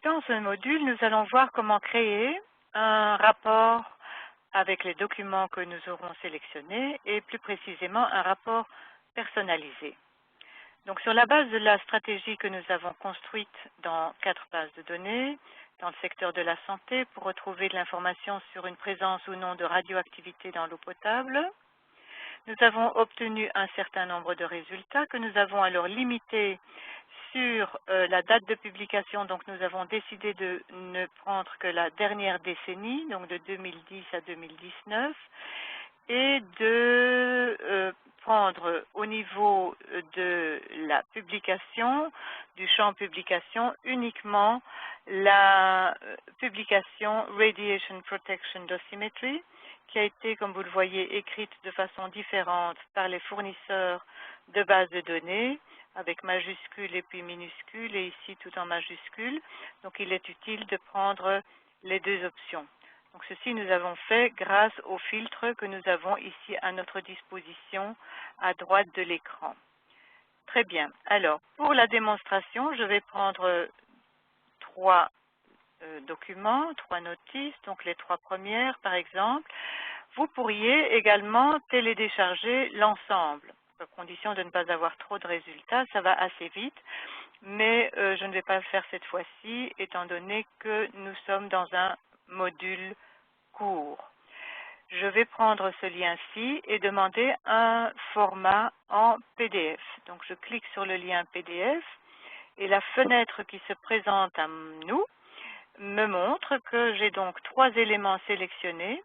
Dans ce module, nous allons voir comment créer un rapport avec les documents que nous aurons sélectionnés et plus précisément un rapport personnalisé. Donc sur la base de la stratégie que nous avons construite dans 4 bases de données, dans le secteur de la santé pour retrouver de l'information sur une présence ou non de radioactivité dans l'eau potable, nous avons obtenu un certain nombre de résultats que nous avons alors limités sur la date de publication. Donc nous avons décidé de ne prendre que la dernière décennie, donc de 2010 à 2019, et de prendre au niveau de la publication, du champ publication, uniquement la publication Radiation Protection Dosimetry, qui a été, comme vous le voyez, écrite de façon différente par les fournisseurs de bases de données, avec majuscules et puis minuscules, et ici tout en majuscules. Donc il est utile de prendre les deux options. Donc ceci nous avons fait grâce au filtre que nous avons ici à notre disposition à droite de l'écran. Très bien. Alors, pour la démonstration, je vais prendre 3 documents, 3 notices, donc les 3 premières par exemple. Vous pourriez également télécharger l'ensemble, à condition de ne pas avoir trop de résultats, ça va assez vite, mais je ne vais pas le faire cette fois-ci, étant donné que nous sommes dans un module court. Je vais prendre ce lien-ci et demander un format en PDF. Donc je clique sur le lien PDF et la fenêtre qui se présente à nous me montre que j'ai donc 3 éléments sélectionnés,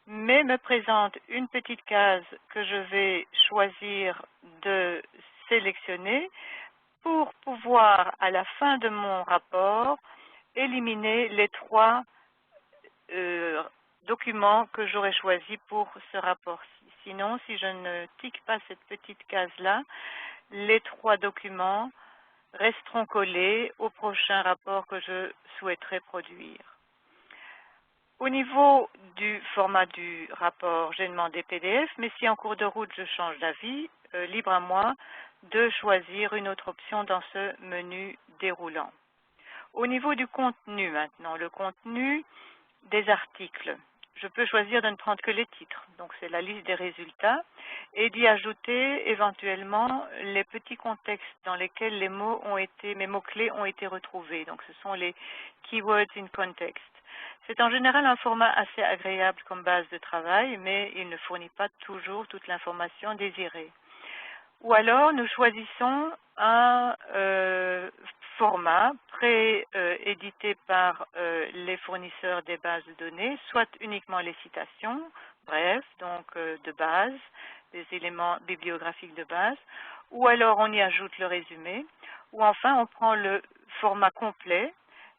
mais me présente une petite case que je vais choisir de sélectionner pour pouvoir, à la fin de mon rapport, éliminer les 3 documents que j'aurais choisis pour ce rapport-ci. Sinon, si je ne tique pas cette petite case-là, les 3 documents resteront collés au prochain rapport que je souhaiterais produire. Au niveau du format du rapport, j'ai demandé PDF, mais si en cours de route je change d'avis, libre à moi de choisir une autre option dans ce menu déroulant. Au niveau du contenu maintenant, le contenu des articles, je peux choisir de ne prendre que les titres, donc c'est la liste des résultats, et d'y ajouter éventuellement les petits contextes dans lesquels les mots ont été, mes mots-clés ont été retrouvés, donc ce sont les keywords in context. C'est en général un format assez agréable comme base de travail, mais il ne fournit pas toujours toute l'information désirée. Ou alors, nous choisissons un format pré-édité par les fournisseurs des bases de données, soit uniquement les citations, bref, donc de base, des éléments bibliographiques de base, ou alors on y ajoute le résumé, ou enfin on prend le format complet,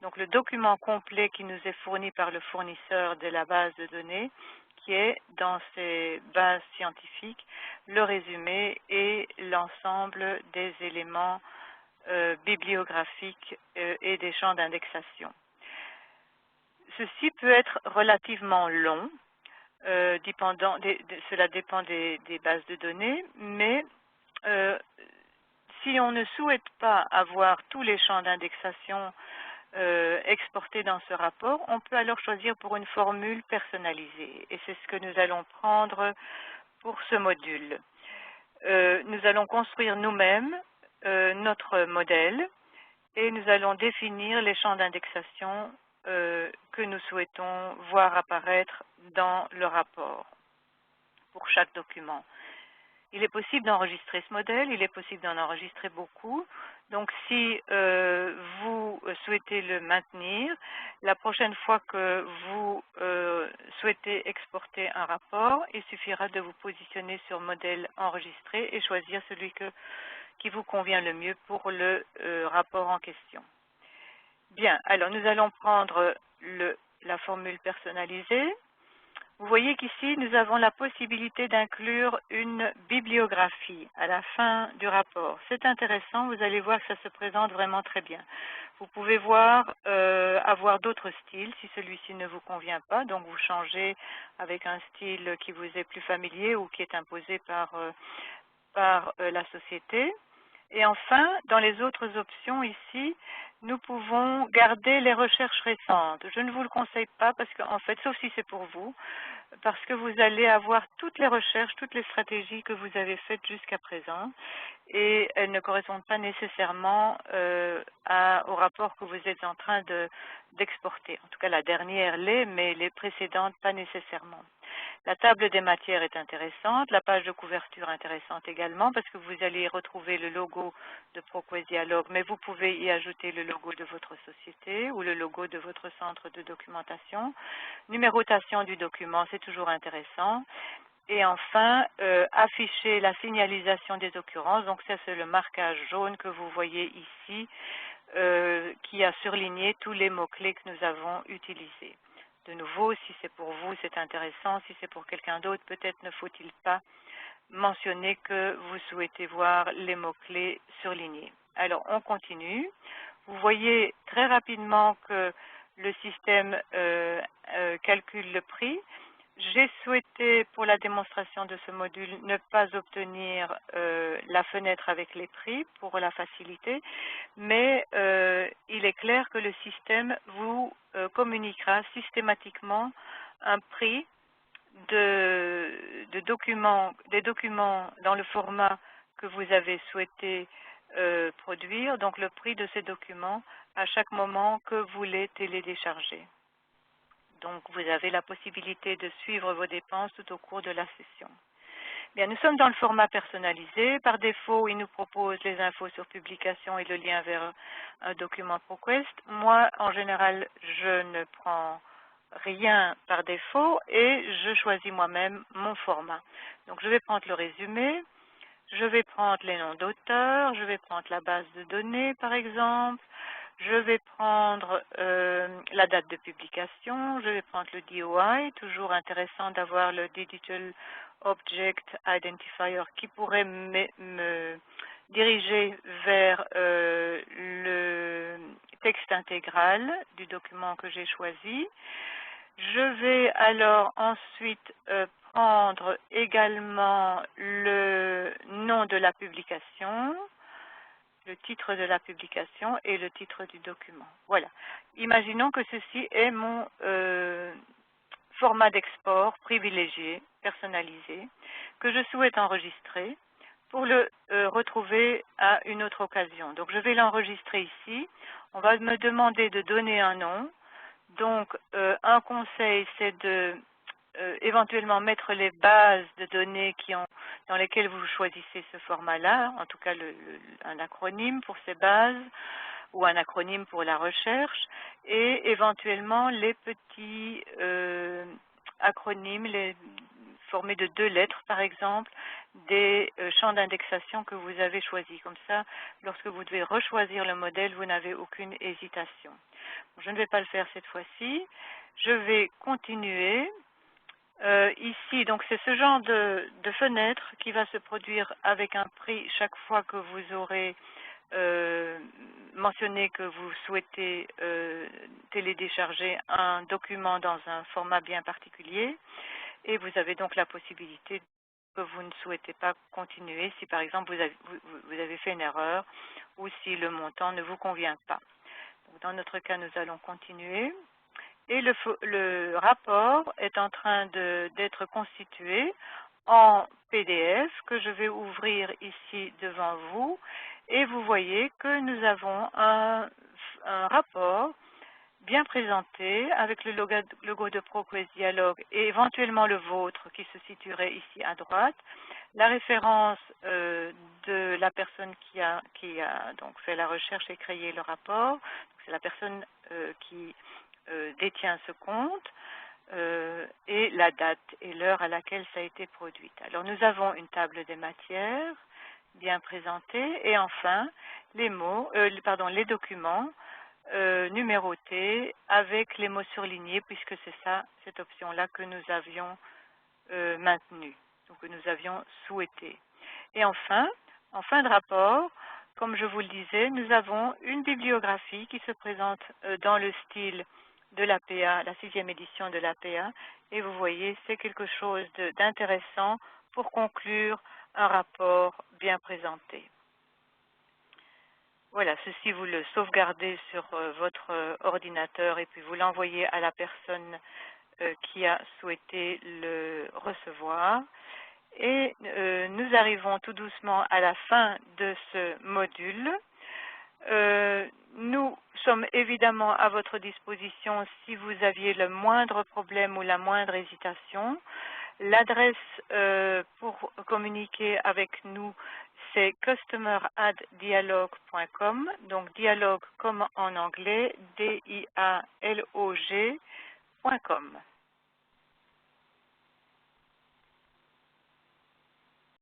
donc le document complet qui nous est fourni par le fournisseur de la base de données, qui est dans ces bases scientifiques, le résumé et l'ensemble des éléments bibliographiques et des champs d'indexation. Ceci peut être relativement long, cela dépend des bases de données, mais si on ne souhaite pas avoir tous les champs d'indexation exportés dans ce rapport, on peut alors choisir pour une formule personnalisée. Et c'est ce que nous allons prendre pour ce module. Nous allons construire nous-mêmes notre modèle et nous allons définir les champs d'indexation que nous souhaitons voir apparaître dans le rapport pour chaque document. Il est possible d'enregistrer ce modèle, il est possible d'en enregistrer beaucoup. Donc si vous souhaitez le maintenir, la prochaine fois que vous souhaitez exporter un rapport, il suffira de vous positionner sur modèle enregistré et choisir celui qui vous convient le mieux pour le rapport en question. Bien, alors nous allons prendre la formule personnalisée. Vous voyez qu'ici, nous avons la possibilité d'inclure une bibliographie à la fin du rapport. C'est intéressant, vous allez voir que ça se présente vraiment très bien. Vous pouvez avoir d'autres styles si celui-ci ne vous convient pas, donc vous changez avec un style qui vous est plus familier ou qui est imposé par la société. Et enfin, dans les autres options ici, nous pouvons garder les recherches récentes. Je ne vous le conseille pas parce qu'en fait, sauf si c'est pour vous, parce que vous allez avoir toutes les recherches, toutes les stratégies que vous avez faites jusqu'à présent et elles ne correspondent pas nécessairement au rapport que vous êtes en train d'exporter. En tout cas, la dernière l'est, mais les précédentes pas nécessairement. La table des matières est intéressante, la page de couverture intéressante également parce que vous allez retrouver le logo de ProQuest Dialogue, mais vous pouvez y ajouter le logo de votre société ou le logo de votre centre de documentation. Numérotation du document, c'est toujours intéressant. Et enfin, afficher la signalisation des occurrences. Donc ça, c'est le marquage jaune que vous voyez ici, qui a surligné tous les mots-clés que nous avons utilisés. De nouveau, si c'est pour vous, c'est intéressant. Si c'est pour quelqu'un d'autre, peut-être ne faut-il pas mentionner que vous souhaitez voir les mots-clés surlignés. Alors, on continue. Vous voyez très rapidement que le système calcule le prix. J'ai souhaité, pour la démonstration de ce module, ne pas obtenir la fenêtre avec les prix pour la facilité, mais il est clair que le système vous communiquera systématiquement un prix des documents dans le format que vous avez souhaité produire, donc le prix de ces documents à chaque moment que vous les téléchargez. Donc, vous avez la possibilité de suivre vos dépenses tout au cours de la session. Bien, nous sommes dans le format personnalisé. Par défaut, il nous propose les infos sur publication et le lien vers un document ProQuest. Moi, en général, je ne prends rien par défaut et je choisis moi-même mon format. Donc, je vais prendre le résumé, je vais prendre les noms d'auteurs, je vais prendre la base de données, par exemple. Je vais prendre la date de publication, je vais prendre le DOI, toujours intéressant d'avoir le Digital Object Identifier qui pourrait me diriger vers le texte intégral du document que j'ai choisi. Je vais alors ensuite prendre également le nom de la publication, le titre de la publication et le titre du document. Voilà. Imaginons que ceci est mon format d'export privilégié, personnalisé, que je souhaite enregistrer pour le retrouver à une autre occasion. Donc je vais l'enregistrer ici. On va me demander de donner un nom. Donc un conseil, c'est de éventuellement mettre les bases de données dans lesquelles vous choisissez ce format-là, en tout cas un acronyme pour ces bases ou un acronyme pour la recherche, et éventuellement les petits acronymes formés de 2 lettres, par exemple, des champs d'indexation que vous avez choisis. Comme ça, lorsque vous devez rechoisir le modèle, vous n'avez aucune hésitation. Je ne vais pas le faire cette fois-ci. Je vais continuer. Ici, donc c'est ce genre de fenêtre qui va se produire avec un prix chaque fois que vous aurez mentionné que vous souhaitez télécharger un document dans un format bien particulier. Et vous avez donc la possibilité que vous ne souhaitez pas continuer si par exemple vous avez fait une erreur ou si le montant ne vous convient pas. Donc, dans notre cas, nous allons continuer. Et le rapport est en train d'être constitué en PDF que je vais ouvrir ici devant vous. Et vous voyez que nous avons un rapport bien présenté avec le logo de ProQuest Dialogue et éventuellement le vôtre qui se situerait ici à droite. La référence de la personne qui a donc fait la recherche et créé le rapport. C'est la personne qui détient ce compte et la date et l'heure à laquelle ça a été produit. Alors nous avons une table des matières bien présentée et enfin les les documents numérotés avec les mots surlignés puisque c'est ça, cette option-là que nous avions maintenue, donc que nous avions souhaité. Et enfin, en fin de rapport, comme je vous le disais, nous avons une bibliographie qui se présente dans le style de l'APA, la 6e édition de l'APA, et vous voyez, c'est quelque chose d'intéressant pour conclure un rapport bien présenté. Voilà, ceci vous le sauvegardez sur votre ordinateur et puis vous l'envoyez à la personne qui a souhaité le recevoir. Et nous arrivons tout doucement à la fin de ce module. Nous sommes évidemment à votre disposition si vous aviez le moindre problème ou la moindre hésitation. L'adresse pour communiquer avec nous, c'est customer@dialog.com, donc dialogue comme en anglais, DIALOG.com.